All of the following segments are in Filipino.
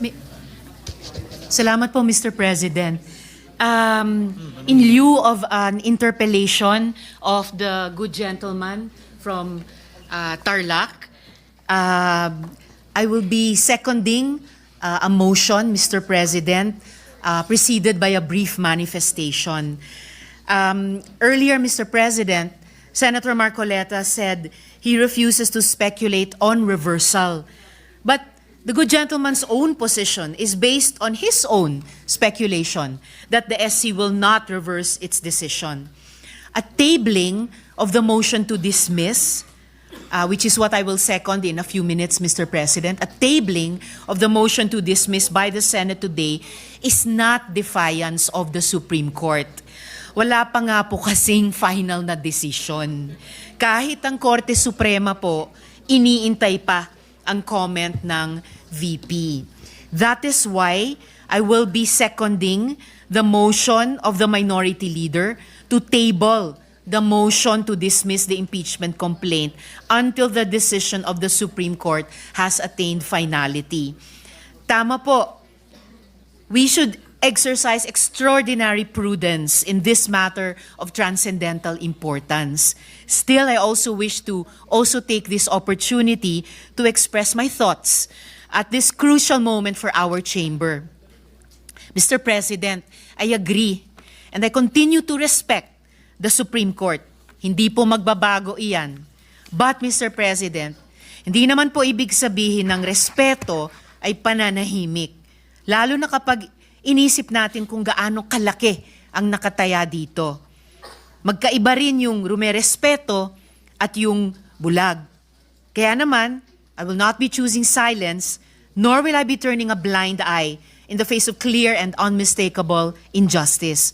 Mi- Salamat po, Mr. President. In lieu of an interpellation of the good gentleman from Tarlac, I will be seconding a motion, Mr. President, preceded by a brief manifestation. Earlier, Mr. President, Senator Marcoleta said he refuses to speculate on reversal. But the good gentleman's own position is based on his own speculation that the SC will not reverse its decision. A tabling of the motion to dismiss, which is what I will second in a few minutes, Mr. President, a tabling of the motion to dismiss by the Senate today is not defiance of the Supreme Court. Wala pa nga po kasing final na decision. Kahit ang Korte Suprema po, iniintay pa ang comment ng VP. That is why I will be seconding the motion of the minority leader to table the motion to dismiss the impeachment complaint until the decision of the Supreme Court has attained finality. Tama po, we should exercise extraordinary prudence in this matter of transcendental importance. Still, I also wish to take this opportunity to express my thoughts at this crucial moment for our chamber. Mr. President, I agree and I continue to respect the Supreme Court. Hindi po magbabago iyan. But, Mr. President, hindi naman po ibig sabihin ng respeto ay pananahimik. Lalo na kapag inisip natin kung gaano kalaki ang nakataya dito. Magkaiba rin yung rumerespeto at yung bulag. Kaya naman, I will not be choosing silence, nor will I be turning a blind eye in the face of clear and unmistakable injustice.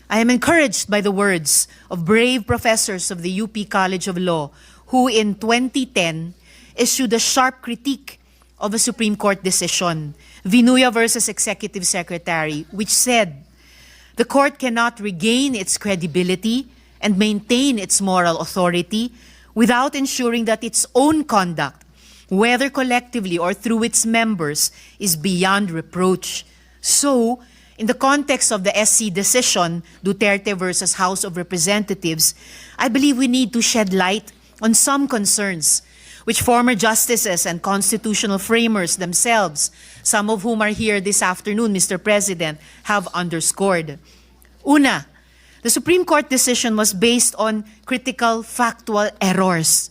I am encouraged by the words of brave professors of the UP College of Law who in 2010 issued a sharp critique of a Supreme Court decision, Vinuya versus Executive Secretary, which said, the court cannot regain its credibility and maintain its moral authority without ensuring that its own conduct, whether collectively or through its members, is beyond reproach. So, in the context of the SC decision, Duterte versus House of Representatives, I believe we need to shed light on some concerns which former justices and constitutional framers themselves, some of whom are here this afternoon, Mr. President, have underscored. Una, the Supreme Court decision was based on critical factual errors.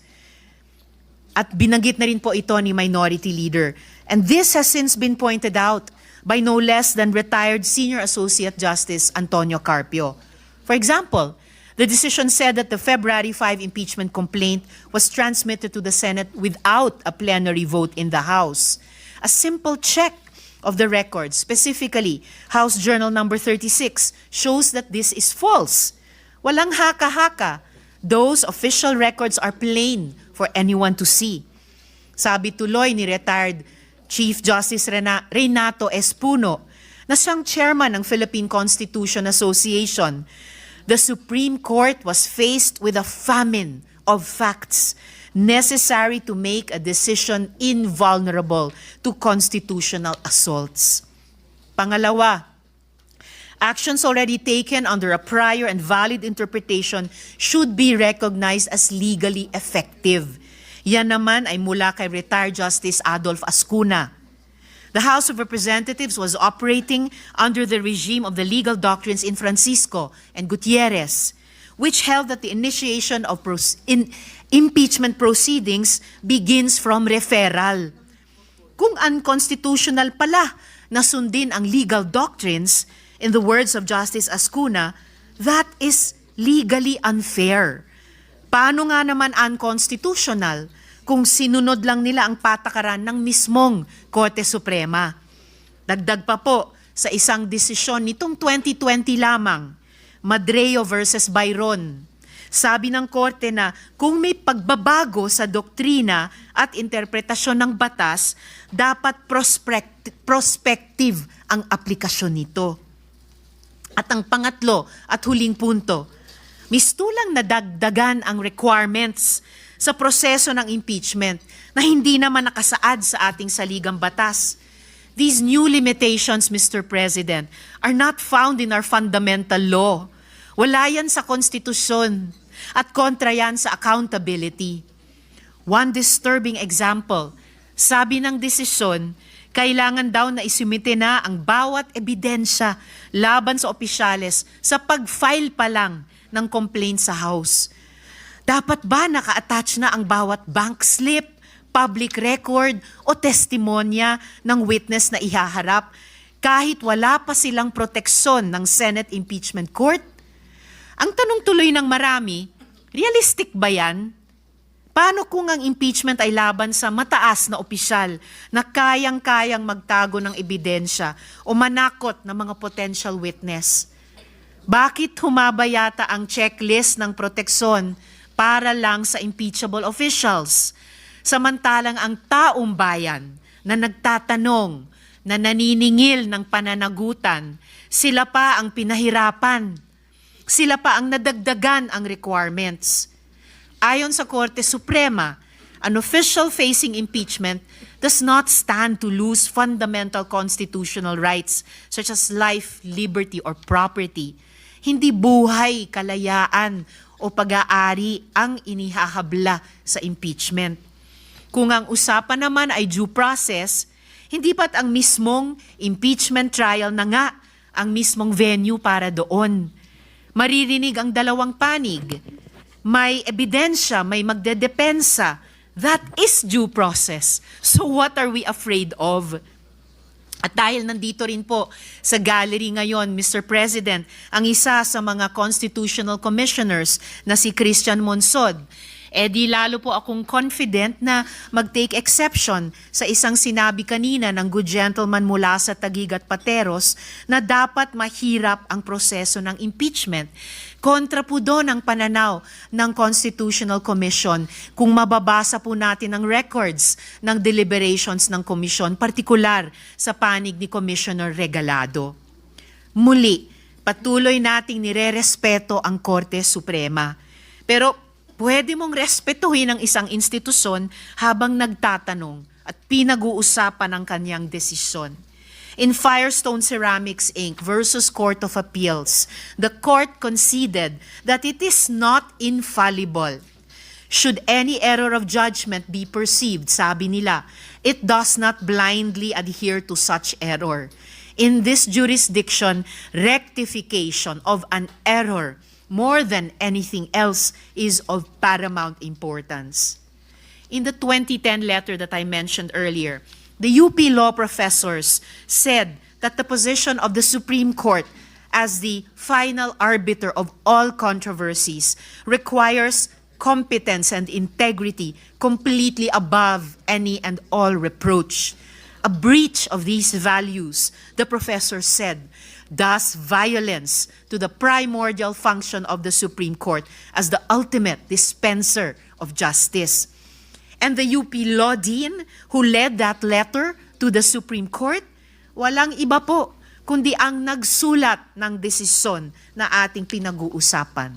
At binanggit na rin po ito ni Minority Leader. And this has since been pointed out by no less than retired Senior Associate Justice Antonio Carpio. For example, the decision said that the February 5 impeachment complaint was transmitted to the Senate without a plenary vote in the House. A simple check of the records, specifically House Journal number 36, shows that this is false. Walang haka-haka. Those official records are plain for anyone to see. Sabi tuloy ni retired Chief Justice Renato Espuno, na siyang chairman ng Philippine Constitution Association, the Supreme Court was faced with a famine of facts necessary to make a decision invulnerable to constitutional assaults. Pangalawa, actions already taken under a prior and valid interpretation should be recognized as legally effective. Yan naman ay mula kay retired Justice Adolf Ascuna. The House of Representatives was operating under the regime of the legal doctrines in Francisco and Gutierrez, which held that the initiation of impeachment proceedings begins from referral. Kung unconstitutional pala na sundin ang legal doctrines, in the words of Justice Ascuna, that is legally unfair. Paano nga naman unconstitutional kung sinunod lang nila ang patakaran ng mismong Korte Suprema? Dagdag pa po sa isang desisyon nitong 2020 lamang, Madreo versus Byron. Sabi ng Korte na kung may pagbabago sa doktrina at interpretasyon ng batas, dapat prospective ang aplikasyon nito. At ang pangatlo at huling punto, mistulang nadagdagan ang requirements sa proseso ng impeachment na hindi naman nakasaad sa ating saligang batas. These new limitations, Mr. President, are not found in our fundamental law. Wala yan sa konstitusyon at kontra yan sa accountability. One disturbing example, sabi ng desisyon, kailangan daw na isumite na ang bawat ebidensya laban sa opisyales sa pag-file pa lang ng complaint sa House. Dapat ba naka-attach na ang bawat bank slip, public record o testimonya ng witness na ihaharap kahit wala pa silang proteksyon ng Senate Impeachment Court? Ang tanong tuloy ng marami, realistic ba yan? Paano kung ang impeachment ay laban sa mataas na opisyal na kayang-kayang magtago ng ebidensya o manakot ng mga potential witness? Bakit humaba yata ang checklist ng proteksyon para lang sa impeachable officials? Samantalang ang taong bayan na nagtatanong, na naniningil ng pananagutan, sila pa ang pinahirapan. Sila pa ang nadagdagan ang requirements. Ayon sa Korte Suprema, an official facing impeachment does not stand to lose fundamental constitutional rights such as life, liberty, or property. Hindi buhay, kalayaan, o pag-aari ang inihahabla sa impeachment. Kung ang usapan naman ay due process, hindi pat ang mismong impeachment trial na nga ang mismong venue para doon. Maririnig ang dalawang panig. May ebidensya, may magdedepensa. That is due process. So what are we afraid of? At dahil nandito rin po sa gallery ngayon, Mr. President, ang isa sa mga constitutional commissioners na si Christian Monsod, di lalo po akong confident na mag-take exception sa isang sinabi kanina ng good gentleman mula sa Taguig at Pateros na dapat mahirap ang proseso ng impeachment. Kontra po doon ang pananaw ng Constitutional Commission kung mababasa po natin ang records ng deliberations ng komisyon, partikular sa panig ni Commissioner Regalado. Muli, patuloy nating nirerespeto ang Korte Suprema. Pero pwede mong respetuhin ang isang institusyon habang nagtatanong at pinag-uusapan ang kanyang desisyon. In Firestone Ceramics Inc. versus Court of Appeals, the court conceded that it is not infallible. Should any error of judgment be perceived, sabi nila, it does not blindly adhere to such error. In this jurisdiction, rectification of an error more than anything else is of paramount importance. In the 2010 letter that I mentioned earlier, the UP law professors said that the position of the Supreme Court as the final arbiter of all controversies requires competence and integrity completely above any and all reproach. A breach of these values, the professor said, does violence to the primordial function of the Supreme Court as the ultimate dispenser of justice. And the UP Law Dean who led that letter to the Supreme Court, walang iba po kundi ang nagsulat ng desisyon na ating pinag-uusapan.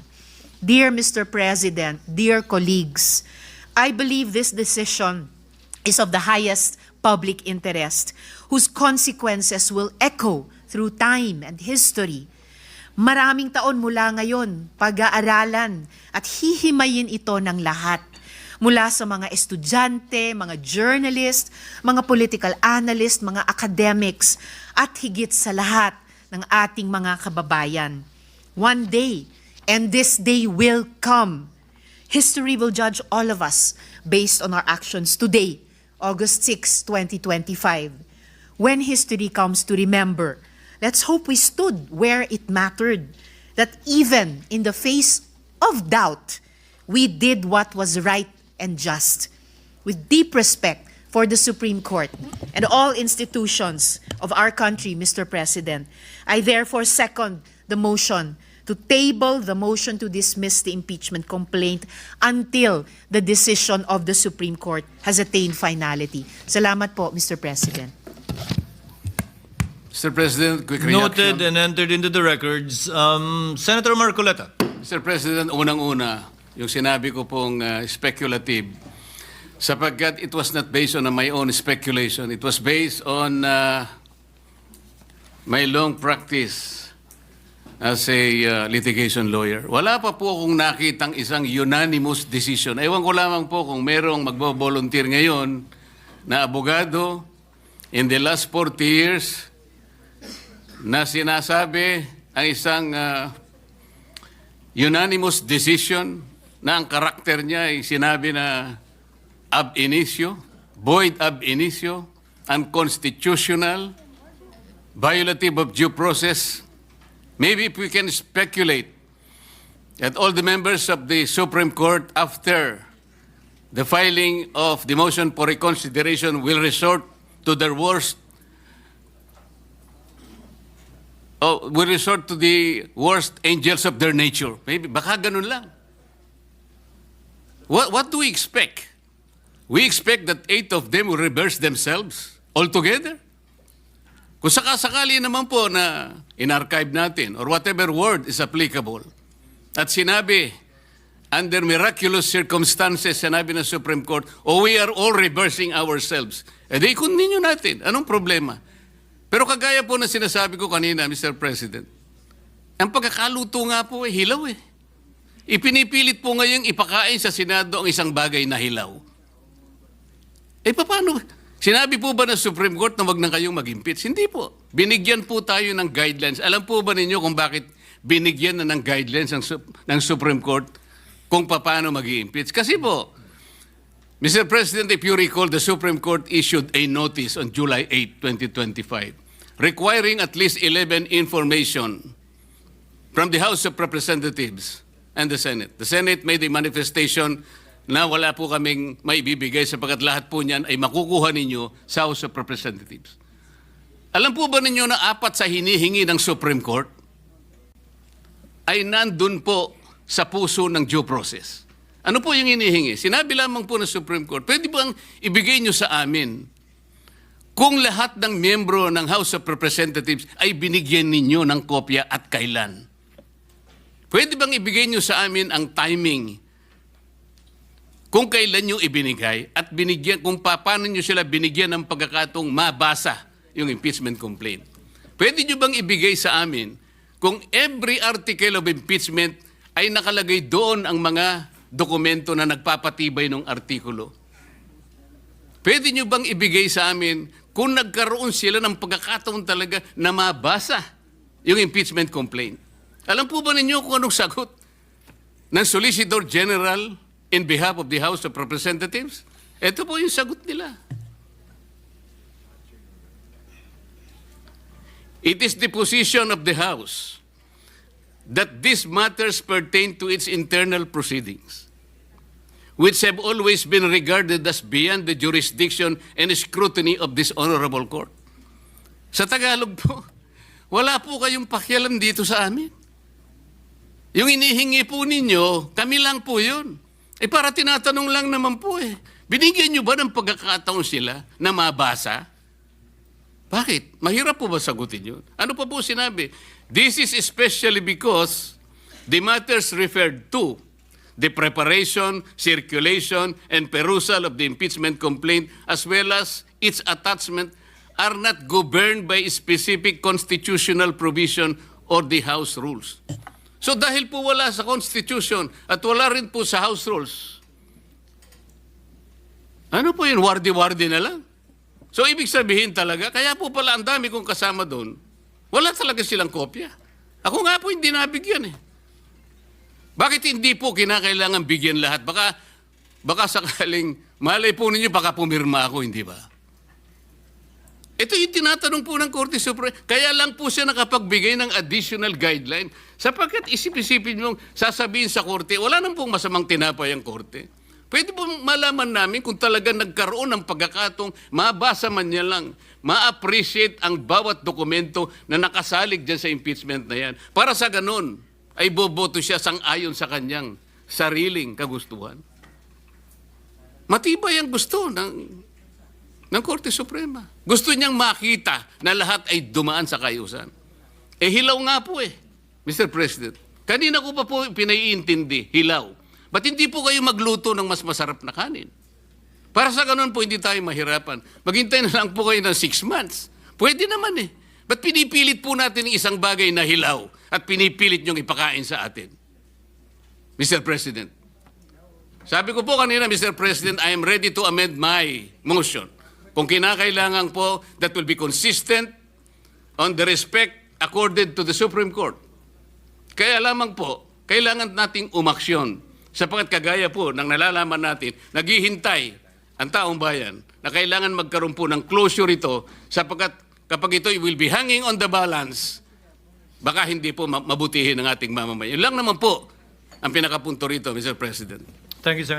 Dear Mr. President, dear colleagues, I believe this decision is of the highest public interest, whose consequences will echo through time and history. Maraming taon mula ngayon, pag-aaralan at hihimayin ito ng lahat. Mula sa mga estudyante, mga journalist, mga political analyst, mga academics, at higit sa lahat ng ating mga kababayan. One day, and this day will come, history will judge all of us based on our actions today, August 6, 2025. When history comes to remember, let's hope we stood where it mattered, that even in the face of doubt, we did what was right and just. With deep respect for the Supreme Court and all institutions of our country, Mr. President, I therefore second the motion to table the motion to dismiss the impeachment complaint until the decision of the Supreme Court has attained finality. Salamat po, Mr. President. Mr. President, quick reaction. Noted and entered into the records. Senator Marcoleta. Mr. President, unang-una, yung sinabi ko pong speculative, sapagkat it was not based on my own speculation. It was based on my long practice as a litigation lawyer. Wala pa po akong nakitang isang unanimous decision. Ewan ko lamang po kung merong magbo-volunteer ngayon na abogado in the last 40 years na sinasabi ang isang unanimous decision na ang karakter niya ay sinabi na ab initio, void ab initio, unconstitutional, violative of due process. Maybe if we can speculate that all the members of the Supreme Court after the filing of the motion for reconsideration will resort to their will resort to the worst angels of their nature. Maybe, baka ganun lang. What do we expect? We expect that 8 of them will reverse themselves altogether? Kung sakasakali naman po na in-archive natin or whatever word is applicable at sinabi, under miraculous circumstances, sinabi ng Supreme Court, we are all reversing ourselves. Di continue natin. Anong problema? Pero kagaya po na sinasabi ko kanina, Mr. President, ang pagkakaluto nga po hilaw eh. Ipinipilit po ngayong ipakain sa Senado ang isang bagay na hilaw. Paano? Sinabi po ba ng Supreme Court na wag na kayong mag-impeach? Hindi po. Binigyan po tayo ng guidelines. Alam po ba ninyo kung bakit binigyan na ng guidelines ng Supreme Court kung paano mag-impeach? Kasi po, Mr. President, if you recall, the Supreme Court issued a notice on July 8, 2025, requiring at least 11 information from the House of Representatives and the Senate. The Senate made a manifestation na wala po kaming maibibigay sapagkat lahat po niyan ay makukuha ninyo sa House of Representatives. Alam po ba ninyo na 4 sa hinihingi ng Supreme Court ay nandun po sa puso ng due process? Ano po yung hinihingi? Sinabi lamang po ng Supreme Court, pwede bang ibigay nyo sa amin kung lahat ng miyembro ng House of Representatives ay binigyan ninyo ng kopya at kailan? Pwede bang ibigay nyo sa amin ang timing kung kailan nyo ibinigay at binigyan, kung paano nyo sila binigyan ng pagkakataong mabasa yung impeachment complaint? Pwede nyo bang ibigay sa amin kung every article of impeachment ay nakalagay doon ang mga dokumento na nagpapatibay ng artikulo? Pwede nyo bang ibigay sa amin kung nagkaroon sila ng pagkakataon talaga na mabasa yung impeachment complaint? Alam po ba ninyo kung anong sagot ng Solicitor General in behalf of the House of Representatives? Ito po yung sagot nila. It is the position of the House that these matters pertain to its internal proceedings, which have always been regarded as beyond the jurisdiction and scrutiny of this honorable court. Sa Tagalog po, wala po kayong pakialam dito sa amin. Yung inihingi po ninyo, kami lang po yun. Para tinatanong lang naman po binigyan nyo ba ng pagkakataon sila na mabasa? Bakit? Mahirap po ba sagutin yun? Ano pa po sinabi? This is especially because the matters referred to the preparation, circulation, and perusal of the impeachment complaint as well as its attachment are not governed by specific constitutional provision or the House rules. So dahil po wala sa Constitution at wala rin po sa House rules, ano po yun? Wardi-wardi na lang. So ibig sabihin talaga, kaya po pala ang dami kong kasama doon, wala talaga silang kopya. Ako nga po hindi nabigyan Bakit hindi po kinakailangan bigyan lahat? Baka sakaling, malay po ninyo, baka pumirma ako, hindi ba? Ito yung tinatanong po ng Korte Suprema. Kaya lang po siya nakapagbigay ng additional guideline sapagkat isip-isipin nyo, sasabihin sa Korte, wala nang pong masamang tinapay ang Korte. Pwede po malaman namin kung talaga nagkaroon ng pagkakatong mabasa man niya lang, ma-appreciate ang bawat dokumento na nakasalig dyan sa impeachment na yan. Para sa ganun, ay boboto siya sang-ayon sa kanyang sariling kagustuhan. Matibay ang gusto ng Korte Suprema. Gusto niyang makita na lahat ay dumaan sa kayusan. Hilaw nga po Mr. President. Kanina ko pa po pinaiintindi, hilaw. Ba't hindi po kayo magluto ng mas masarap na kanin? Para sa ganun po, hindi tayo mahirapan. Maghintay na lang po kayo ng 6 months. Pwede naman eh. Ba't pinipilit po natin ang isang bagay na hilaw at pinipilit niyong ipakain sa atin? Mr. President. Sabi ko po kanina, Mr. President, I am ready to amend my motion. Kung kinakailangan po, that will be consistent on the respect accorded to the Supreme Court. Kaya lamang po, kailangan nating umaksyon sapagkat kagaya po ng nalalaman natin, naghihintay ang taong bayan na kailangan magkaroon po ng closure ito sapagkat kapag ito will be hanging on the balance, baka hindi po mabutihin ng ating mamamayan. Yun lang naman po ang pinakapunto rito, Mr. President. Thank you, Senator.